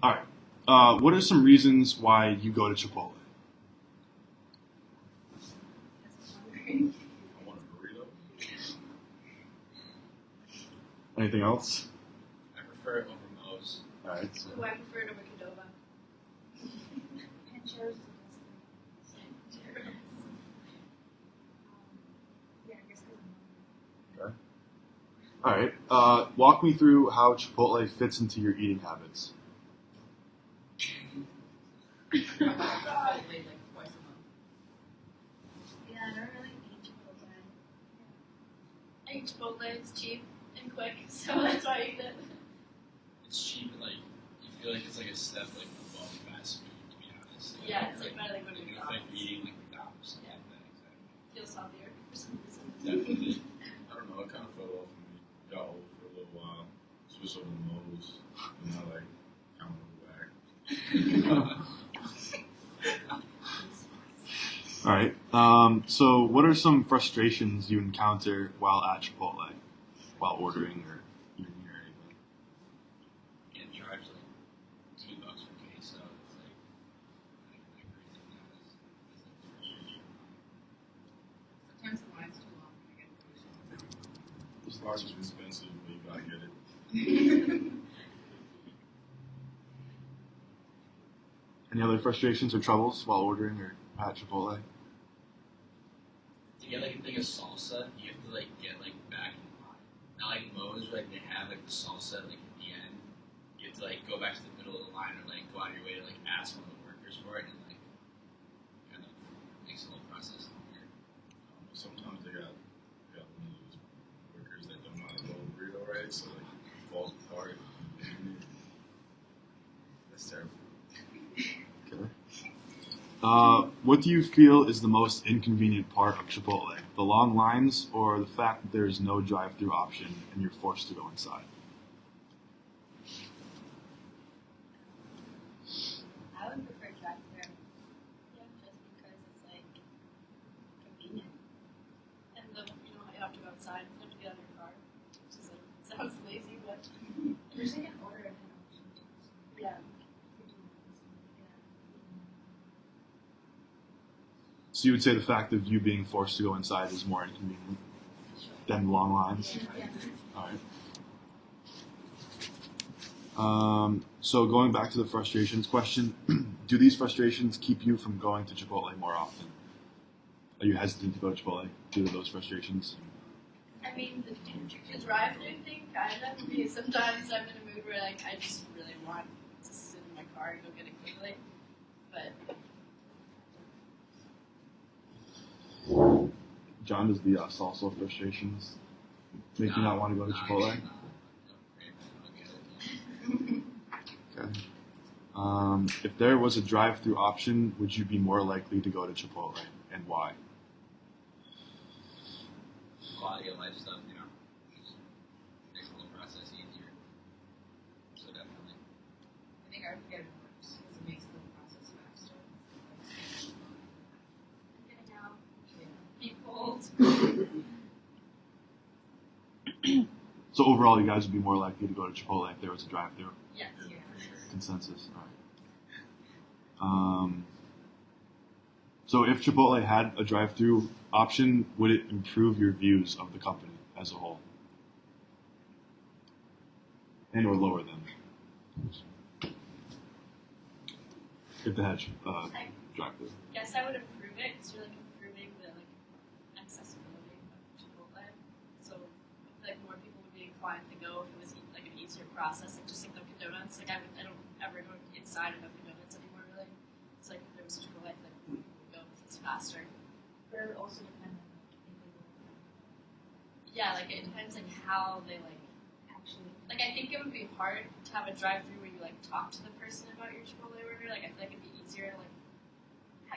All right. What are some reasons why you go to Chipotle? I want a burrito. Anything else? I prefer it over Moe's. All right. So. Ooh, I prefer it over Qdoba. And cheers. Yeah, I guess Okay. All right. Walk me through how Chipotle fits into your eating habits. Probably like twice a month. yeah, I don't really eat Chipotle. I eat Chipotle, it's cheap and quick, so that's why I eat it. It's cheap and like you feel like it's like a step like above fast food, to be honest. Yeah, it's like better than going to Like, if McDonald's. you're eating like McDonald's, something Yeah. like that, exactly. Feels healthier for some reason. Definitely. I don't know, it kind of fell off for me. Got old for a little while. Switched over to Moe's, and now like kind of back. All right. So, what are some frustrations you encounter while at Chipotle, while ordering or eating or anything? Getting charged like $2 for queso. It's like I agree with that as like frustration. Sometimes the line's too long when I get food. This large is expensive, but you gotta get it. Any other frustrations or troubles while ordering or at Chipotle? To get like a thing of salsa, you have to like get like back in line. Not like Moe's, where like they have like the salsa like at the end. You have to like go back to the middle of the line or like go out of your way to like ask one of the workers for it, and like kind of makes the whole process longer. Sometimes they got one of those workers that don't know how to roll a burrito right, so like it falls apart. That's terrible. Okay. What do you feel is the most inconvenient part of Chipotle? The long lines or the fact that there is no drive-through option and you're forced to go inside? I would prefer drive-thru. Yeah, just because it's like convenient. And then, you know, you have to go outside, you have to get out of your car. Which is like, sounds lazy, but There's like an order ahead option too. yeah. So you would say the fact of you being forced to go inside is more inconvenient than long lines? Yeah. All right. So going back to the frustrations question, do these frustrations keep you from going to Chipotle more often? Are you hesitant to go to Chipotle due to those frustrations? I mean, the drive-through thing kind of, because sometimes I'm in a mood where like I just really want to sit in my car and go get it quickly. But John, does the salsa frustrations make you not want to go to Chipotle? Okay. If there was a drive-through option, would you be more likely to go to Chipotle, and why? Quality of life stuff, you know, just makes the whole process easier. So definitely. I think I would get it worse because it makes the process faster. Getting out, be cold. So overall, you guys would be more likely to go to Chipotle if there was a drive-through. Yes. Yeah, for sure. Consensus. All right. So if Chipotle had a drive-through option, would it improve your views of the company as a whole, and or lower them? If they had drive-through. Guess I would improve it because you're like improving the like accessibility of Chipotle. So like more people would be inclined to go if it was like an easier process, like just like Dunkin' Donuts. Like I don't ever go inside of Dunkin' Donuts anymore really. It's like if there was a Chipotle, like we would go because it's faster. But it would also depend on like if they were Yeah, like it depends like how they like. actually Like I think it would be hard to have a drive-through where you like talk to the person about your Chipotle order. Like I feel like it'd be easier to like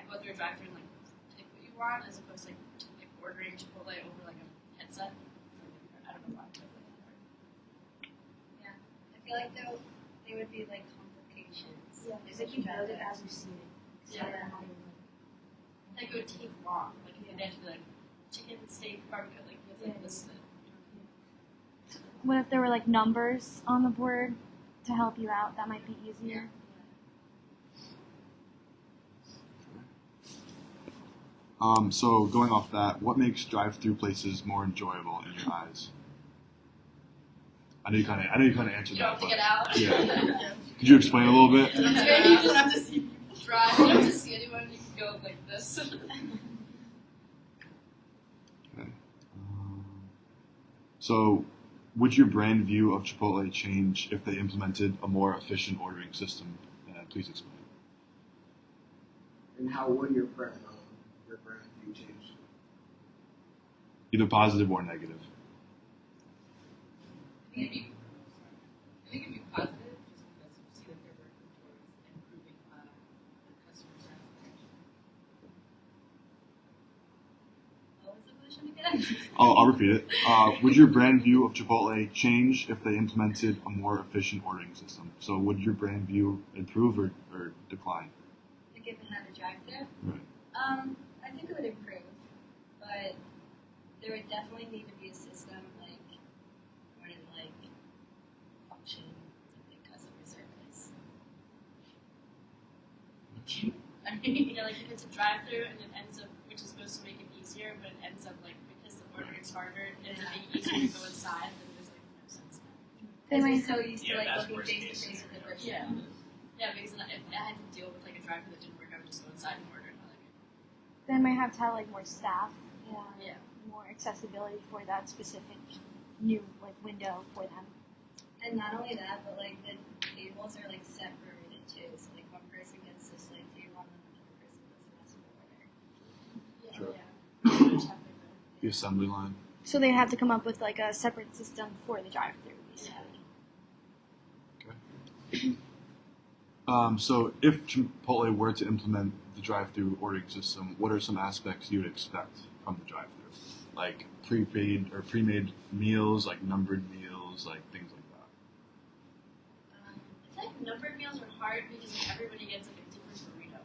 go through a drive-through and like pick what you want as opposed to like ordering Chipotle over like a headset. I don't know why. yeah. I feel like they would be like complications. Yeah, It's like like you you build build it it as you see it. Yeah. Like, Like it would take long. Like if you had to be like chicken, steak, barbecue, like you have to like list it. what if there were like numbers on the board to help you out, that might be easier. So going off that, what makes drive-through places more enjoyable in your eyes? I know you kind of answered You don't that. have to get out. Yeah. Could you explain a little bit? It's great. You don't have to see people drive. You don't have to see anyone. You can go like this. Okay. So, would your brand view of Chipotle change if they implemented a more efficient ordering system? Please explain. And how would your brand view change? Either positive or negative. I think it'd be positive just because you see that they're working towards improving the customer satisfaction. What was the question again? I'll repeat it. Would your brand view of Chipotle change if they implemented a more efficient ordering system? So would your brand view improve or decline? Like if it had a drive-thru? Right. I think it would improve, but there would definitely need to be a system where it function like customer service. I mean, yeah, like if it's a drive-through and it ends up, which is supposed to make it easier, but it ends up because the ordering's harder, it ends up being easier to go inside. Then there's no sense. They might so used to that's looking worst face to case face with the person. Yeah. Yeah, because if I had to deal with a drive-through that didn't work, I would just go inside and order it. They might have to have more staff and Yeah. more accessibility for that specific new window for them. And not only that, but the tables are separated too. So one person gets this table and another person gets the rest of the order. Sure. The assembly line. So they have to come up with a separate system for the drive-through, basically. Okay. So if Chipotle were to implement the drive-through ordering system, what are some aspects you would expect from the drive-through? Like prepaid or pre-made meals, like numbered meals, things like that. I feel like numbered meals are hard because everybody gets a different burrito.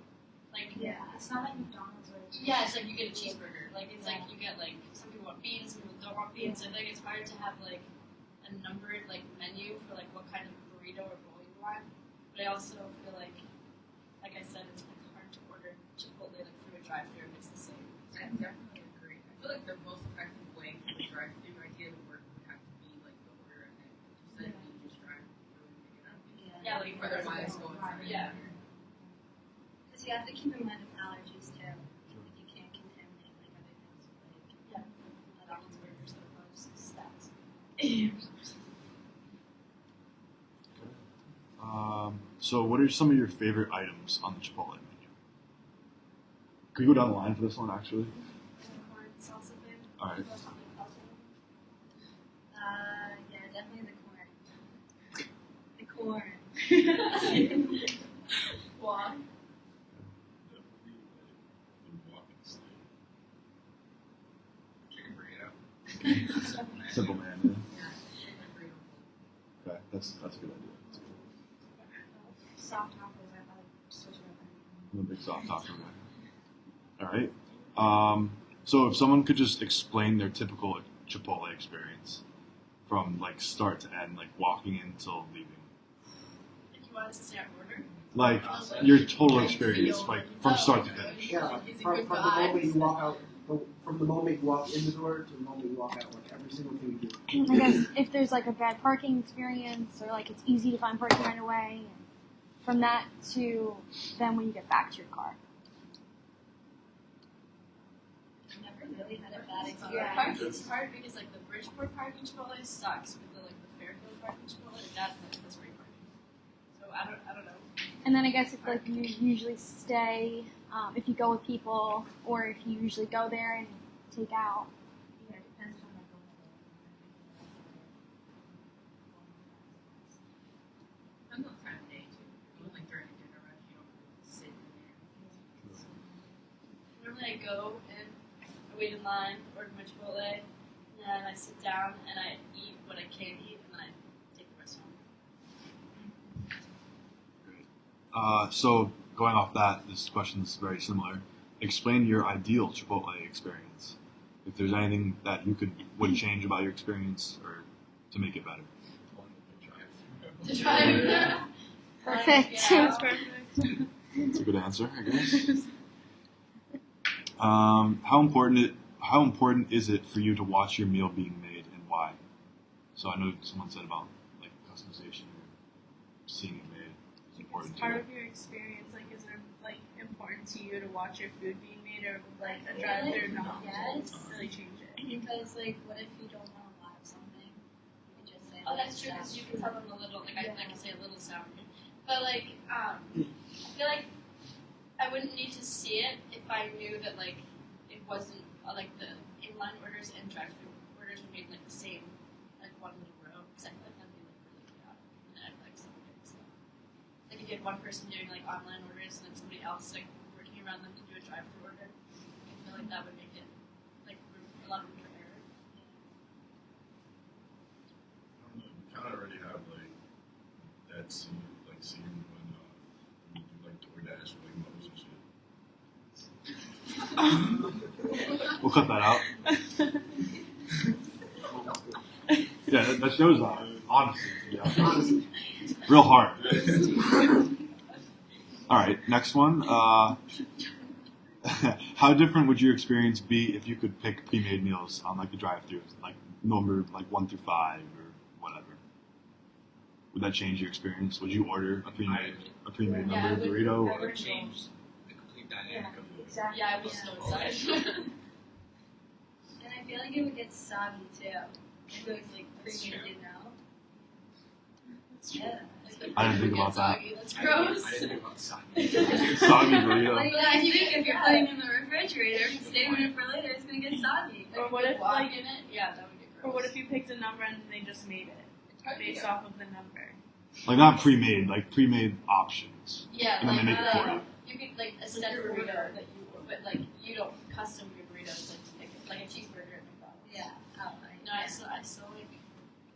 It's not like McDonald's where Yeah, it's you get a cheeseburger. It's you get some people want beans, some people don't want beans. I think it's hard to have a numbered menu for what kind of burrito or bowl you want. But I also feel like I said, it's hard to order Chipotle through a drive-thru if it's the same. I definitely agree. I feel like the most effective way for the drive-thru idea to work would have to be the order and then you said you just drive through and pick it up. Yeah, For their minds going inside. Yeah. because you have to keep in mind of allergies too. You can't contaminate other things with Yeah. McDonald's burgers that are just stats. So what are some of your favorite items on the Chipotle menu? Could you go down the line for this one, actually? Corn salsa thing. All right. Yeah, definitely the corn. The corn. Why? The walking stick. Chicken burrito. Simple man. Yeah. Yeah. Okay, that's a good idea. Soft tacos, I thought I'd switch it up. I'm a big soft taco guy. All right. So if someone could just explain their typical Chipotle experience from start to end, walking in till leaving, If you want us to stay on order, your total experience, from start to finish. Yeah, Is it from good the moment vibes? you walk out, from the moment you walk in the door to the moment you walk out, every single thing you do. I guess if there's a bad parking experience or it's easy to find parking right away, and from that to then when you get back to your car. I never really had a bad yeah. experience. Parking's hard because the Bridgeport parking Chipotle sucks, but the Fairfield parking Chipotle, that's great parking. So I don't know. And then I guess if you usually stay, if you go with people, or if you usually go there and take out. Yeah, it depends on Depends on the time of day too. During a dinner rush, you don't really sit in there. Normally I go and I wait in line, order my Chipotle, and then I sit down and I eat what I can eat, and then I take the rest home. So going off that, this question is very similar. Explain your ideal Chipotle experience. If there's anything that you would change about your experience or to make it better. To try. Perfect. Yeah. That's a good answer, I guess. How important is it for you to watch your meal being made and why? So I know someone said about like customization or seeing it made is important It's to part you. of your experience. Like, is it like important to you to watch your food being made, or would like a drive-through not Yes. really change it? Because like, what if you don't want a lot of something? You could just say. Oh, that's true, because you can tell them a little, like, I can say a little sour. But, like, I feel like I wouldn't need to see it if I knew that, like, it wasn't, like, the inline orders and drive-through orders were made, like, the same, like, one little row, because I feel like that'd be, like, really chaotic, and I'd like some of it, so. Like, if you had one person doing, like, online orders and then somebody else, like, working around them to do a drive-through order, I feel like that would make it, like, a lot of room for error. I don't know. We kind of already have like that scene, when you do like DoorDash with like mothers and shit. We'll cut that out. Yeah, that shows honesty. Yeah. Real hard. All right, next one. How different would your experience be if you could pick pre-made meals on like the drive-thru, like number like 1 through 5 or whatever? Would that change your experience? Would you order a pre-made Yeah, number I would- burrito? That Or? would change the complete dynamic of the Exactly. Yeah, I was so excited. And I feel like it would get soggy too. If it was like That's pre-made, true. you know? That's true. Yeah. Like the I didn't think burger about gets that. soggy, that's I gross. didn't think about soggy. Soggy burrito. Like, I think if you're putting it in the refrigerator, if you save it for later, it's gonna get soggy. Or what if Walk like, in it? Yeah, that would get gross. or what if you picked a number and they just made it based off of the number? Like not pre-made, like pre-made options. Yeah, And then like they make it for you. you could like a set burrito that you, but like you don't custom your burritos like a cheeseburger at McDonald's. Yeah. Oh, No, I still like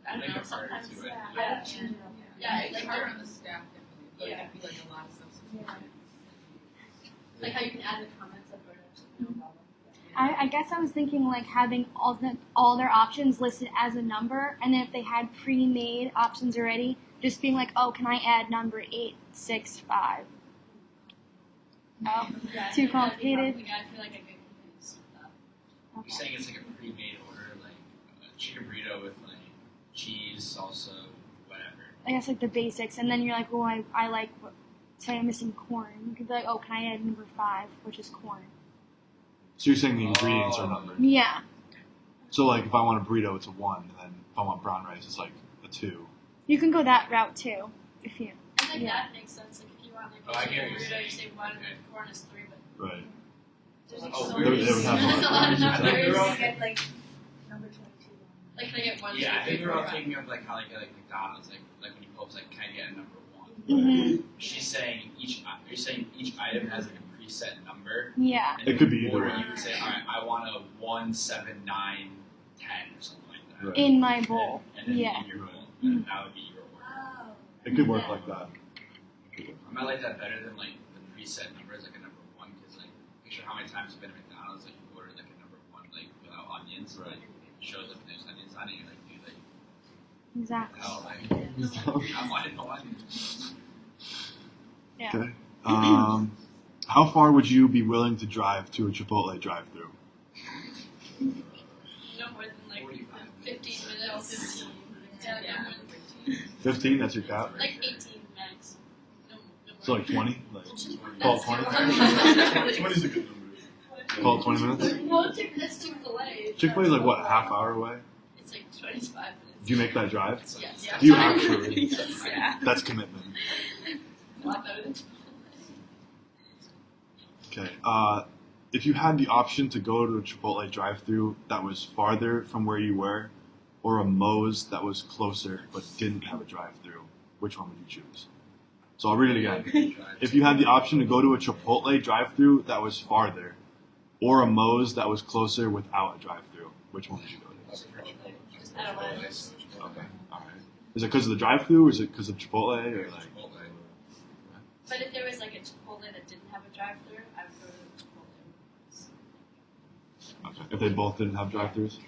I don't Make know it harder sometimes. to Yeah, it. I would change it up. Yeah, it's like harder the- on the staff definitely. Like, Yeah. it'd be like a lot of stuff. like how you can add the comments of burritos, no problem. I guess I was thinking like having all their options listed as a number, and then if they had pre-made options already, just being like, oh, can I add number 865? Oh, Yeah, too that'd be complicated. probably- I feel like I could confuse that. You're Okay. saying it's like a pre-made order, like a chicken burrito with like cheese, salsa, whatever. I guess like the basics, and then you're like, oh, I like, say I'm missing corn. You could be like, oh, can I add number 5, which is corn? So you're saying the ingredients are Oh. numbered. Yeah. So like if I want a burrito, it's a 1, and then if I want brown rice, it's like a 2. You can go that route too, if you. I think Yeah. that makes sense. Like if you want like Oh, I a get chicken what you're burrito, you saying. say 1 and Okay. the corn is 3, but Right. there's like Oh, so they would- many. they would have There's a lot of numbers. numbers. They're all- get like number 22. Like can I get 1, Yeah, I 2, 3, think we're all 4, 5? thinking of like how like McDonald's, like when you post like, can I get a number 1? Mm-hmm. She's saying you're saying each item has like a preset number. Yeah. And It in could the be either order one. you would say, all right, I want a 1, 7, 9, 10 or something like that. Right. In my bowl. And then Yeah. in your bowl, Mhm. and that would be your order. Oh. It could work like that. I might like that better than like the preset numbers, like a number 1, because like picture how many times you've been to McDonald's, like you order like a number 1, like without onions, Right. like it shows up and there's onions on it, you're like, dude, like Exactly. hell, like I'm wanting no onions. Yeah. Okay. How far would you be willing to drive to a Chipotle drive-thru? No more than like 45 15 minutes. Yeah, Yeah. no more than 15. 15? That's your cap? Like 18 max. No more. So like 20? Like, call it 20? 20's a good number. Call it 20 minutes? Well, that's Chick-fil-A. Chick-fil-A is like what, half hour away? It's like 25 minutes. Do you make that drive? Yes. Do you actually? Yes. Yeah. That's commitment. A lot better than Chipotle. Okay. If you had the option to go to a Chipotle drive-thru that was farther from where you were, or a Moe's that was closer but didn't have a drive-thru, which one would you choose? So I'll read it again. If you had the option to go to a Chipotle drive-thru that was farther, or a Moe's that was closer without a drive-thru, which one would you go to? I don't know. Okay. All right. Is it because of the drive-thru, or is it because of Chipotle, or like? But if there was like a Chipotle that didn't have a drive-thru, I would go to Chipotle. Okay. If they both didn't have drive-thrus.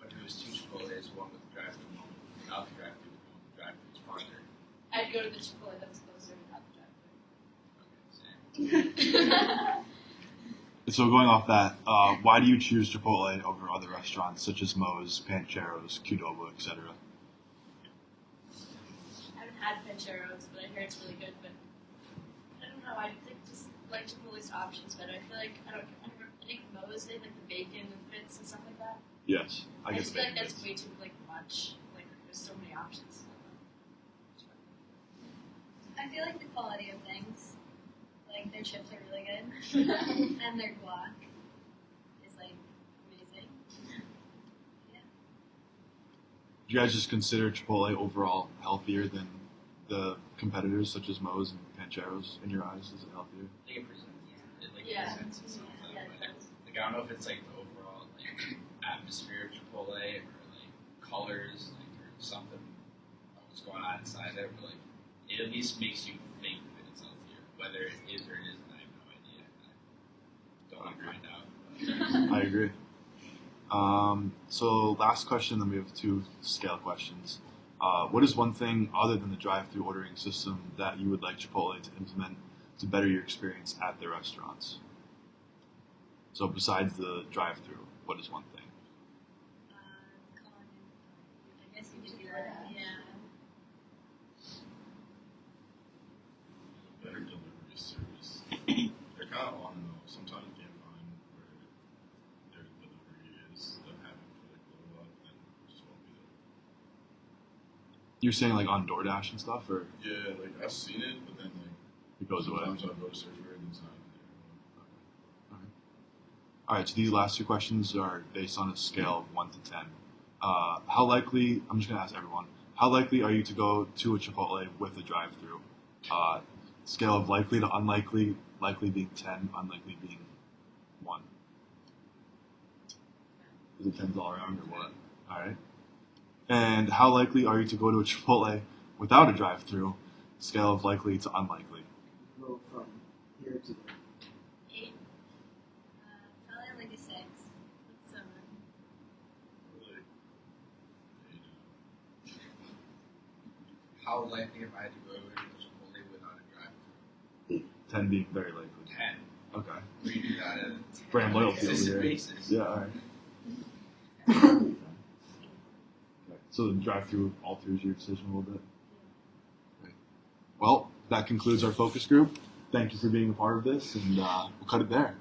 But it was 2 Chipotle's, one with the drive-thru, one without the drive-thru, one with the go to the Chipotle that was closer without the Okay, same. drive-thru. So going off that, why do you choose Chipotle over other restaurants such as Moe's, Pancheros, Qdoba, etc.? I haven't had Pancheros, but I hear it's really good. But I don't know. I think just like Chipotle's options better. I feel like I think Moe's they have, like the bacon and bits and stuff like that. Yes, I I get just the feel like bacon that's bits. way too like much. Like there's so many options. I feel like the quality of things, like their chips are really good, and their guac is like amazing. Yeah. Do you guys just consider Chipotle overall healthier than the competitors such as Moe's and Pancheros in your eyes? Is it healthier? I think it presents. It like Yeah. presents itself that Yeah, it way. does. Like I don't know if it's like the overall like atmosphere of Chipotle or like colors like or something what's going on inside there, but like it at least makes you think that it's healthier. Whether it is or it isn't, I have no idea. I don't want to find out. I agree. So last question, then we have two scale questions. What is one thing other than the drive-through ordering system that you would like Chipotle to implement to better your experience at their restaurants? So besides the drive-through, what is one thing? I guess you could do that. Yeah. Better delivery service. They're kind of on and off. Sometimes you can't find where their delivery is. They'll have it for like a little while, then it just won't be there. You're saying like on DoorDash and stuff, or Yeah, like I've seen it, but then like it goes away? sometimes I'll go to search for it and it's not there. All right, so these last two questions are based on a scale of 1 to 10. How likely, I'm just going to ask everyone, how likely are you to go to a Chipotle with a drive-thru? Scale of likely to unlikely, likely being 10, unlikely being 1. Is it 10s all around or what? All right. And how likely are you to go to a Chipotle without a drive-thru? Scale of likely to unlikely. Go from here to there. 8, Probably like a 6. 7. Really, How likely am I to go to Chipotle without a drive-thru? 10 being very likely. 10. Okay. We do that at a Brand loyalty consistent over here. basis. Yeah, all right. Okay. So the drive-through alters your decision a little bit. Okay. Well, that concludes our focus group. Thank you for being a part of this, and we'll cut it there.